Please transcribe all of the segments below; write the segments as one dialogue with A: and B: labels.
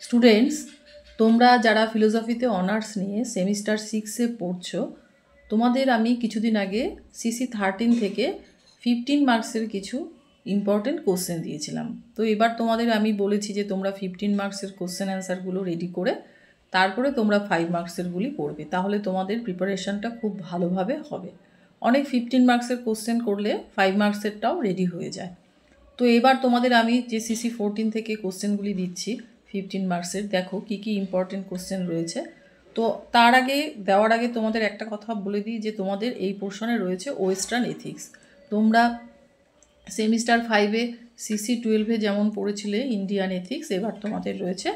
A: Students, তোমরা যারা ফিলোসফিতে honours নিয়ে সেমিস্টার 6-এ পড়ছো, তোমাদের আমি কিছুদিন আগে সিসি 13 থেকে 15 মার্কসের কিছু ইম্পর্টেন্ট কোশ্চেন দিয়েছিলাম। তো এবার তোমাদের আমি বলেছি যে তোমরা 15 মার্কসের কোশ্চেন অ্যান্সারগুলো রেডি করে তারপরে তোমরা 5 মার্কসেরগুলি পড়বে, তাহলে তোমাদের প্রিপারেশানটা খুব ভালোভাবে হবে। অনেক 15 মার্কসের কোশ্চেন করলে 5 মার্কসেরটাও রেডি হয়ে যায়। তো এবার তোমাদের আমি যে সিসি 14 থেকে কোশ্চেনগুলি দিচ্ছি 15 মার্কসের, দেখো কি কি ইম্পর্টেন্ট কোশ্চেন রয়েছে। তো তার আগে দেওয়ার আগে তোমাদের একটা কথা বলে দিই যে তোমাদের এই পোর্শনে রয়েছে ওয়েস্টার্ন এথিক্স। তোমরা সেমিস্টার 5-এ সিসি 12-এ যেমন পড়েছিলে ইন্ডিয়ান এথিক্স, এবার তোমাদের রয়েছে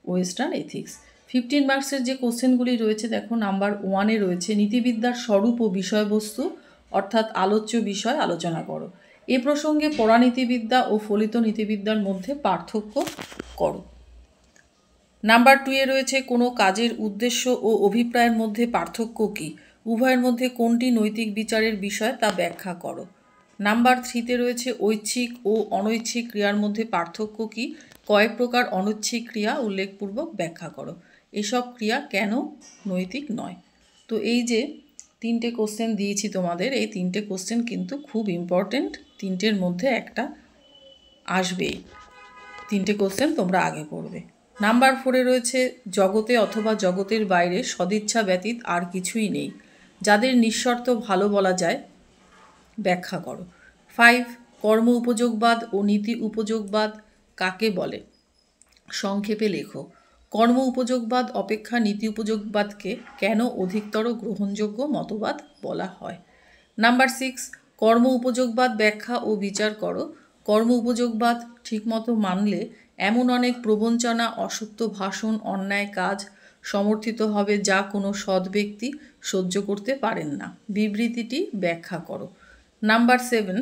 A: ওয়েস্টার্ন এথিক্স। 15 মার্কসের যে কোশ্চেনগুলি রয়েছে দেখো, নাম্বার 1-এ রয়েছে নীতিবিদ্যার স্বরূপ ও বিষয়বস্তু অর্থাৎ আলোচ্য বিষয় আলোচনা করো। এ প্রসঙ্গে পড়া নীতিবিদ্যা ও ফলিত নীতিবিদ্যার মধ্যে পার্থক্য করো। নাম্বার 2-এ রয়েছে কোনো কাজের উদ্দেশ্য ও অভিপ্রায়ের মধ্যে পার্থক্য কী, উভয়ের মধ্যে কোনটি নৈতিক বিচারের বিষয় তা ব্যাখ্যা করো। নাম্বার 3-তে রয়েছে ঐচ্ছিক ও অনৈচ্ছিক ক্রিয়ার মধ্যে পার্থক্য কী, কয়েক প্রকার অনৈচ্ছিক ক্রিয়া উল্লেখপূর্বক ব্যাখ্যা করো। এসব ক্রিয়া কেন নৈতিক নয়। তো এই যে 3টে কোশ্চেন দিয়েছি তোমাদের, এই 3টে কোশ্চেন কিন্তু খুব ইম্পর্টেন্ট, 3টের মধ্যে একটা আসবেই। 3টে কোশ্চেন তোমরা আগে পড়বে। নাম্বার 4-এ রয়েছে জগতে অথবা জগতের বাইরে সদিচ্ছা ব্যতীত আর কিছুই নেই, যাদের নিঃশর্ত ভালো বলা যায়, ব্যাখ্যা করো। 5 কর্ম উপযোগবাদ ও নীতি উপযোগবাদ কাকে বলে, সংক্ষেপে লেখো। কর্ম উপযোগবাদ অপেক্ষা নীতি উপযোগবাদকে কেন অধিকতর গ্রহণযোগ্য মতবাদ বলা হয়। নাম্বার 6 কর্ম উপযোগবাদ ব্যাখ্যা ও বিচার করো। কর্ম উপযোগবাদ ঠিকমতো মানলে এমন অনেক প্রবঞ্চনা, অসত্য ভাষণ, অন্যায় কাজ সমর্থিত হবে যা কোনো সৎ ব্যক্তি সহ্য করতে পারেন না। বিবৃতিটি ব্যাখ্যা করো। নাম্বার 7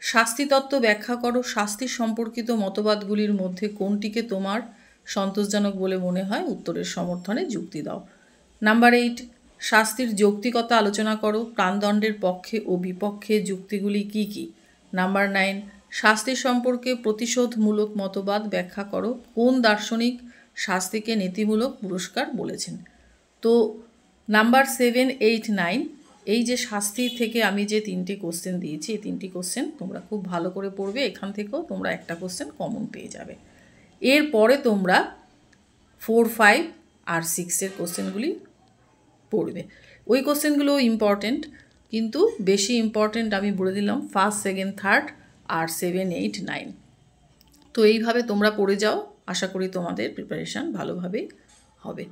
A: শাস্তিতত্ত্ব ব্যাখ্যা করো। শাস্তি সম্পর্কিত মতবাদগুলির মধ্যে কোনটিকে তোমার সন্তোষজনক বলে মনে হয়, উত্তরের সমর্থনে যুক্তি দাও। নাম্বার 8 শাস্তির যৌক্তিকতা আলোচনা করো। প্রাণদণ্ডের পক্ষে ও বিপক্ষে যুক্তিগুলি কি কি। নাম্বার 9 শাস্তি সম্পর্কে প্রতিশোধমূলক মতবাদ ব্যাখ্যা করো। কোন দার্শনিক শাস্তিকে নীতিমূলক পুরস্কার বলেছেন। তো নাম্বার 7, 8, 9 এই যে শাস্তি থেকে আমি যে 3টে কোশ্চেন দিয়েছি, এই 3টি কোশ্চেন তোমরা খুব ভালো করে পড়বে। এখান থেকেও তোমরা একটা কোশ্চেন কমন পেয়ে যাবে। এরপরে তোমরা 4, 5 আর 6-এর কোশ্চেনগুলি পড়বে। ওই কোশ্চেনগুলো ইম্পর্টেন্ট, কিন্তু বেশি ইম্পর্টেন্ট আমি বলে দিলাম 1st, 2nd, 3rd আর 7, 8, 9। তো এইভাবে তোমরা পড়ে যাও, আশা করি তোমাদের প্রিপারেশান ভালোভাবেই হবে।